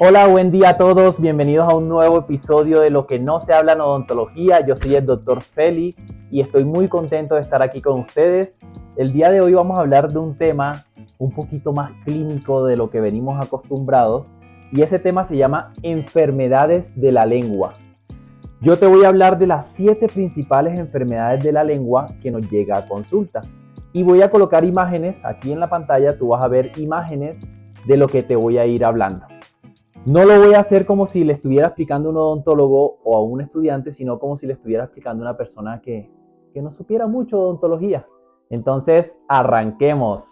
Hola, buen día a todos. Bienvenidos a un nuevo episodio de Lo que no se habla en odontología. Yo soy el Dr. Feli y estoy muy contento de estar aquí con ustedes. El día de hoy vamos a hablar de un tema un poquito más clínico de lo que venimos acostumbrados y ese tema se llama enfermedades de la lengua. Yo te voy a hablar de las 7 principales enfermedades de la lengua que nos llega a consulta y voy a colocar imágenes aquí en la pantalla. Tú vas a ver imágenes de lo que te voy a ir hablando. No lo voy a hacer como si le estuviera explicando a un odontólogo o a un estudiante, sino como si le estuviera explicando a una persona que no supiera mucho de odontología. Entonces, arranquemos.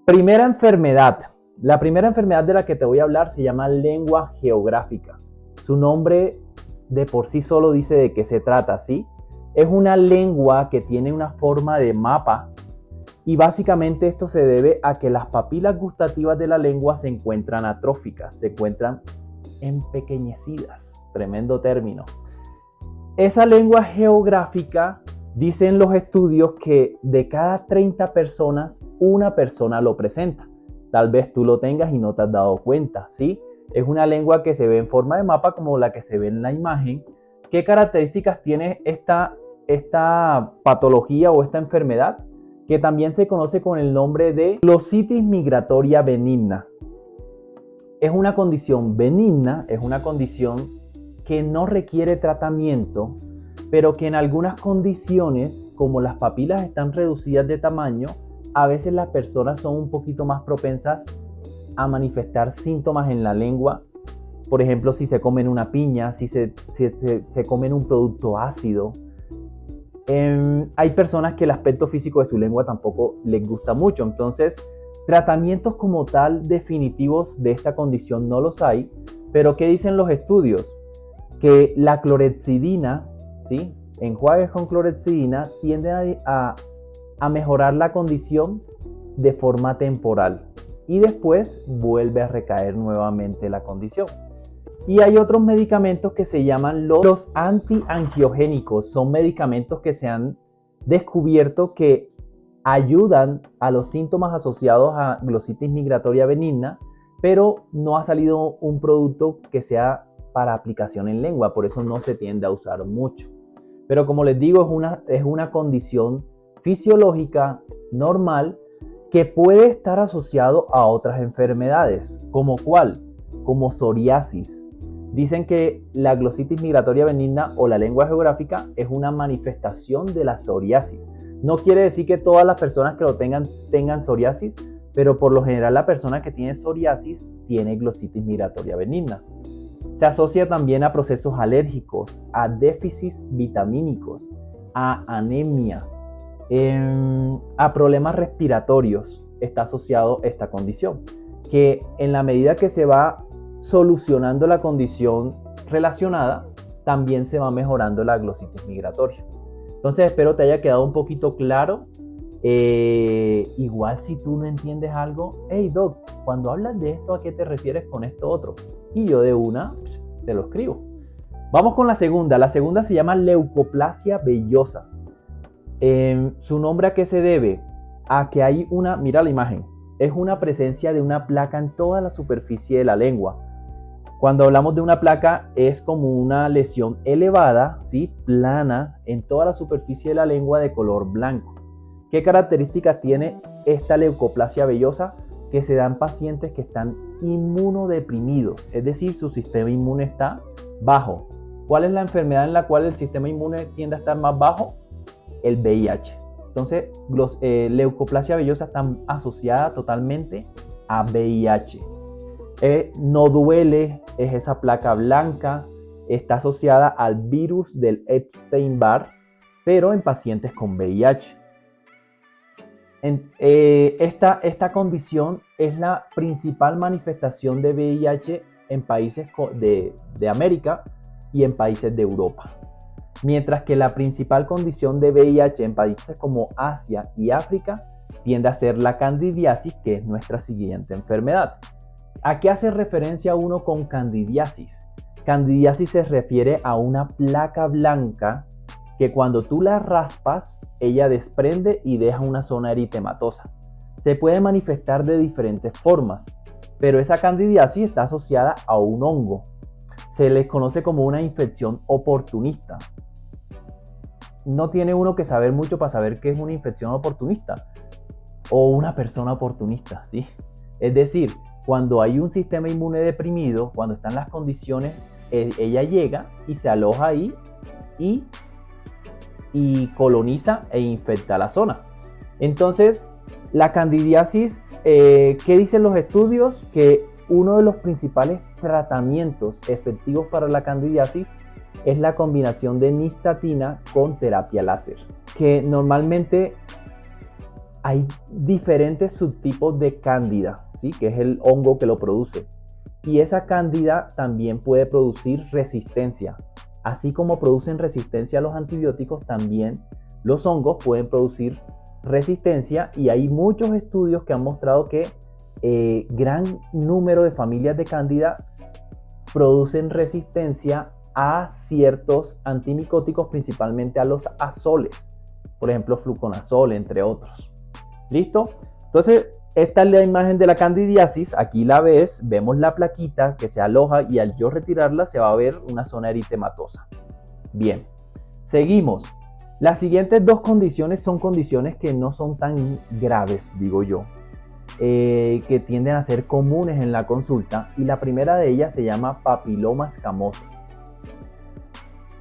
Primera enfermedad. La primera enfermedad de la que te voy a hablar se llama lengua geográfica. Su nombre de por sí solo dice de qué se trata, ¿sí? Es una lengua que tiene una forma de mapa. Y básicamente esto se debe a que las papilas gustativas de la lengua se encuentran atróficas, se encuentran empequeñecidas. Tremendo término. Esa lengua geográfica, dicen los estudios que de cada 30 personas, una persona lo presenta. Tal vez tú lo tengas y no te has dado cuenta, ¿sí? Es una lengua que se ve en forma de mapa como la que se ve en la imagen. ¿Qué características tiene esta patología o esta enfermedad? Que también se conoce con el nombre de glositis migratoria benigna. Es una condición benigna, es una condición que no requiere tratamiento, pero que en algunas condiciones, como las papilas están reducidas de tamaño, a veces las personas son un poquito más propensas a manifestar síntomas en la lengua. Por ejemplo, si se comen una piña, si se comen un producto ácido. Hay personas que el aspecto físico de su lengua tampoco les gusta mucho, entonces tratamientos como tal definitivos de esta condición no los hay, pero ¿qué dicen los estudios? Que la clorhexidina, ¿sí? Enjuagues con clorhexidina tienden a mejorar la condición de forma temporal y después vuelve a recaer nuevamente la condición. Y hay otros medicamentos que se llaman los antiangiogénicos. Son medicamentos que se han descubierto que ayudan a los síntomas asociados a glositis migratoria benigna, pero no ha salido un producto que sea para aplicación en lengua, por eso no se tiende a usar mucho. Pero como les digo, es una condición fisiológica normal que puede estar asociado a otras enfermedades. ¿Como cuál? Como psoriasis. Dicen que la glositis migratoria benigna o la lengua geográfica es una manifestación de la psoriasis. No quiere decir que todas las personas que lo tengan psoriasis, pero por lo general la persona que tiene psoriasis tiene glositis migratoria benigna. Se asocia también a procesos alérgicos, a déficits vitamínicos, a anemia, a problemas respiratorios. Está asociado esta condición, que en la medida que se va solucionando la condición relacionada, también se va mejorando la glositis migratoria. Entonces espero te haya quedado un poquito claro. Igual si tú no entiendes algo, hey doc, cuando hablas de esto, ¿a qué te refieres con esto otro? Y yo de una te lo escribo. Vamos con la segunda. La segunda se llama leucoplasia vellosa. ¿Su nombre a qué se debe? A que hay mira la imagen, es una presencia de una placa en toda la superficie de la lengua. Cuando hablamos de una placa es como una lesión elevada, ¿sí? Plana, en toda la superficie de la lengua de color blanco. ¿Qué características tiene esta leucoplasia vellosa? Que se da en pacientes que están inmunodeprimidos, es decir, su sistema inmune está bajo. ¿Cuál es la enfermedad en la cual el sistema inmune tiende a estar más bajo? El VIH. Entonces, leucoplasia vellosa está asociada totalmente a VIH. No duele, es esa placa blanca, está asociada al virus del Epstein-Barr, pero en pacientes con VIH. Esta condición es la principal manifestación de VIH en países de América y en países de Europa. Mientras que la principal condición de VIH en países como Asia y África tiende a ser la candidiasis, que es nuestra siguiente enfermedad. ¿A qué hace referencia uno con candidiasis? Candidiasis se refiere a una placa blanca que cuando tú la raspas, ella desprende y deja una zona eritematosa. Se puede manifestar de diferentes formas. pero esa candidiasis está asociada a un hongo. Se les conoce como una infección oportunista. No tiene uno que saber mucho para saber qué es una infección oportunista o una persona oportunista, ¿sí? Es decir, cuando hay un sistema inmune deprimido, cuando están las condiciones, ella llega y se aloja ahí y coloniza e infecta la zona. Entonces, la candidiasis, ¿qué dicen los estudios? Que uno de los principales tratamientos efectivos para la candidiasis es la combinación de nistatina con terapia láser, que normalmente hay diferentes subtipos de cándida, ¿sí? Que es el hongo que lo produce. Y esa cándida también puede producir resistencia. Así como producen resistencia a los antibióticos, también los hongos pueden producir resistencia, y hay muchos estudios que han mostrado que gran número de familias de cándida producen resistencia a ciertos antimicóticos, principalmente a los azoles, por ejemplo fluconazol, entre otros. ¿Listo? Entonces, esta es la imagen de la candidiasis. Aquí la ves, vemos la plaquita que se aloja y al yo retirarla se va a ver una zona eritematosa. Bien, seguimos. Las siguientes dos condiciones son condiciones que no son tan graves, digo yo, que tienden a ser comunes en la consulta, y la primera de ellas se llama papiloma escamoso.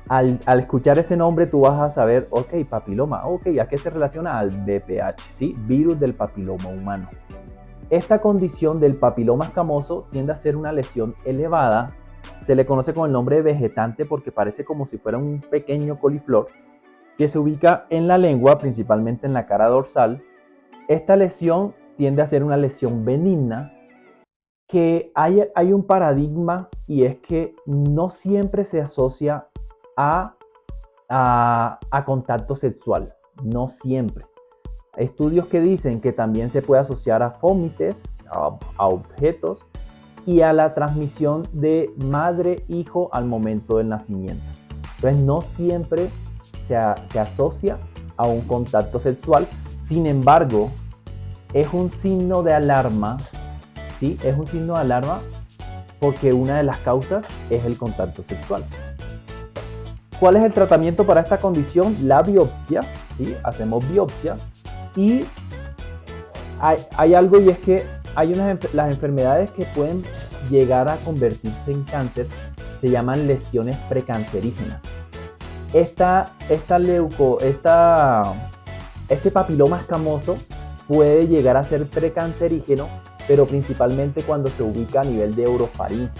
Al escuchar ese nombre tú vas a saber, ok, papiloma, ok, ¿a qué se relaciona? Al VPH, ¿sí? Virus del papiloma humano. Esta condición del papiloma escamoso tiende a ser una lesión elevada. Se le conoce con el nombre de vegetante porque parece como si fuera un pequeño coliflor que se ubica en la lengua, principalmente en la cara dorsal. Esta lesión tiende a ser una lesión benigna, que hay un paradigma, y es que no siempre se asocia a contacto sexual, no siempre. Estudios que dicen que también se puede asociar a fómites, a objetos, y a la transmisión de madre-hijo al momento del nacimiento. Entonces no siempre se asocia a un contacto sexual. Sin embargo, es un signo de alarma, ¿sí? Es un signo de alarma porque una de las causas es el contacto sexual. ¿Cuál es el tratamiento para esta condición? La biopsia, ¿sí? Hacemos biopsia, y hay algo, y es que hay las enfermedades que pueden llegar a convertirse en cáncer, se llaman lesiones precancerígenas. Este papiloma escamoso puede llegar a ser precancerígeno, pero principalmente cuando se ubica a nivel de orofaringe.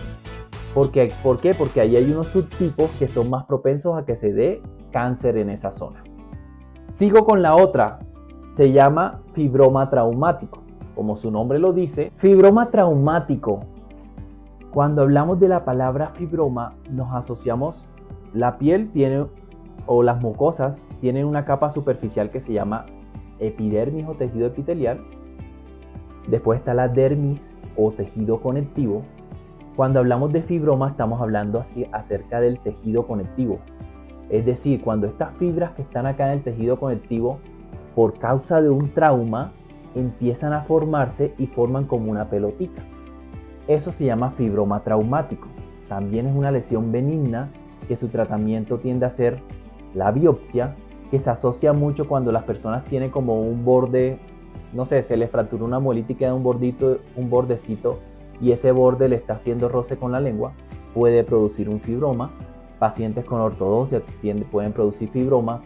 ¿Por qué? Porque ahí hay unos subtipos que son más propensos a que se dé cáncer en esa zona. Sigo con la otra, se llama fibroma traumático. Como su nombre lo dice, fibroma traumático. Cuando hablamos de la palabra fibroma, nos asociamos, la piel tiene, o las mucosas tienen una capa superficial que se llama epidermis o tejido epitelial. Después está la dermis o tejido conectivo. Cuando hablamos de fibroma estamos hablando así acerca del tejido conectivo. Es decir, cuando estas fibras que están acá en el tejido conectivo, por causa de un trauma, empiezan a formarse y forman como una pelotita. Eso se llama fibroma traumático. También es una lesión benigna que su tratamiento tiende a ser la biopsia, que se asocia mucho cuando las personas tienen como un borde, no sé, se les fracturó una muelita y queda un bordecito, y ese borde le está haciendo roce con la lengua, puede producir un fibroma. Pacientes con ortodoncia pueden producir fibromas.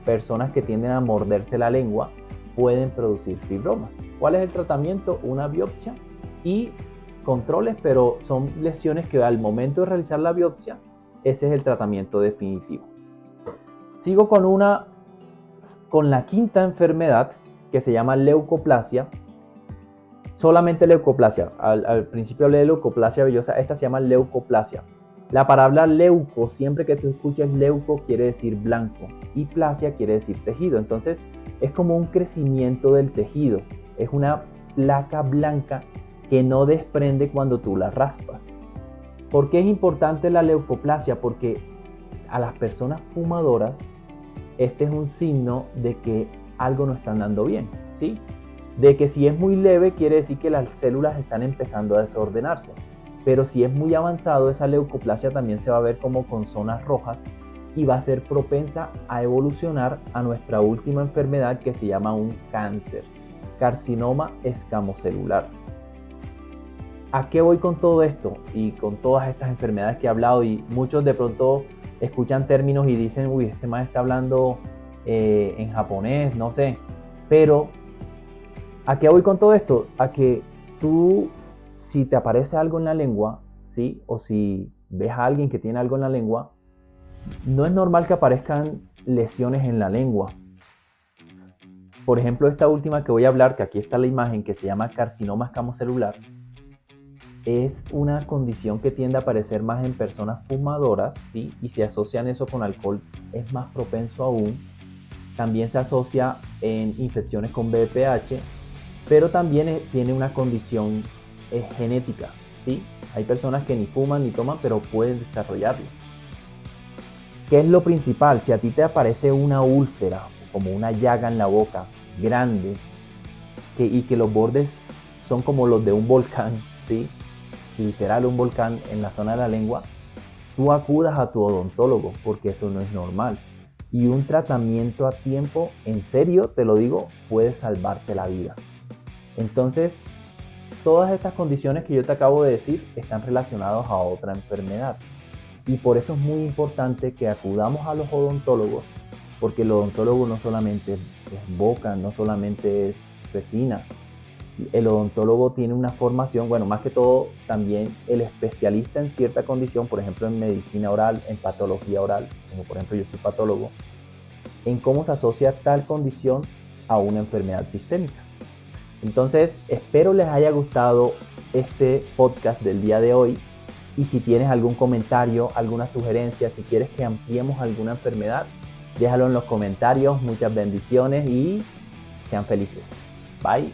Personas que tienden a morderse la lengua pueden producir fibromas. ¿Cuál es el tratamiento? Una biopsia y controles, pero son lesiones que al momento de realizar la biopsia, ese es el tratamiento definitivo. Sigo con la quinta enfermedad, que se llama leucoplasia. Solamente leucoplasia. Al principio hablé de leucoplasia vellosa, esta se llama leucoplasia. La palabra leuco, siempre que tú escuches leuco, quiere decir blanco, y plasia quiere decir tejido. Entonces es como un crecimiento del tejido, es una placa blanca que no desprende cuando tú la raspas. ¿Por qué es importante la leucoplasia? Porque a las personas fumadoras este es un signo de que algo no está andando bien, ¿sí? De que si es muy leve quiere decir que las células están empezando a desordenarse, pero si es muy avanzado esa leucoplasia también se va a ver como con zonas rojas y va a ser propensa a evolucionar a nuestra última enfermedad que se llama un cáncer, carcinoma escamocelular. ¿A qué voy con todo esto y con todas estas enfermedades que he hablado? Y muchos de pronto escuchan términos y dicen, uy, este man está hablando en japonés, no sé. Pero, ¿a qué voy con todo esto? A que tú, si te aparece algo en la lengua, ¿sí? O si ves a alguien que tiene algo en la lengua, no es normal que aparezcan lesiones en la lengua. Por ejemplo, esta última que voy a hablar, que aquí está la imagen, que se llama carcinoma escamocelular, es una condición que tiende a aparecer más en personas fumadoras, ¿sí? Y si asocian eso con alcohol, es más propenso aún. También se asocia en infecciones con VPH, pero también tiene una condición genética, ¿sí? Hay personas que ni fuman ni toman, pero pueden desarrollarlo. ¿Qué es lo principal? Si a ti te aparece una úlcera, como una llaga en la boca, grande, y que los bordes son como los de un volcán, ¿sí? Literal un volcán en la zona de la lengua, tú acudas a tu odontólogo porque eso no es normal. Y un tratamiento a tiempo, en serio, te lo digo, puede salvarte la vida. Entonces, todas estas condiciones que yo te acabo de decir están relacionadas a otra enfermedad. Y por eso es muy importante que acudamos a los odontólogos, porque el odontólogo no solamente es boca, no solamente es resina. El odontólogo tiene una formación, bueno, más que todo también el especialista en cierta condición, por ejemplo en medicina oral, en patología oral, como por ejemplo yo soy patólogo, en cómo se asocia tal condición a una enfermedad sistémica. Entonces, espero les haya gustado este podcast del día de hoy y si tienes algún comentario, alguna sugerencia, si quieres que ampliemos alguna enfermedad, déjalo en los comentarios. Muchas bendiciones y sean felices. Bye.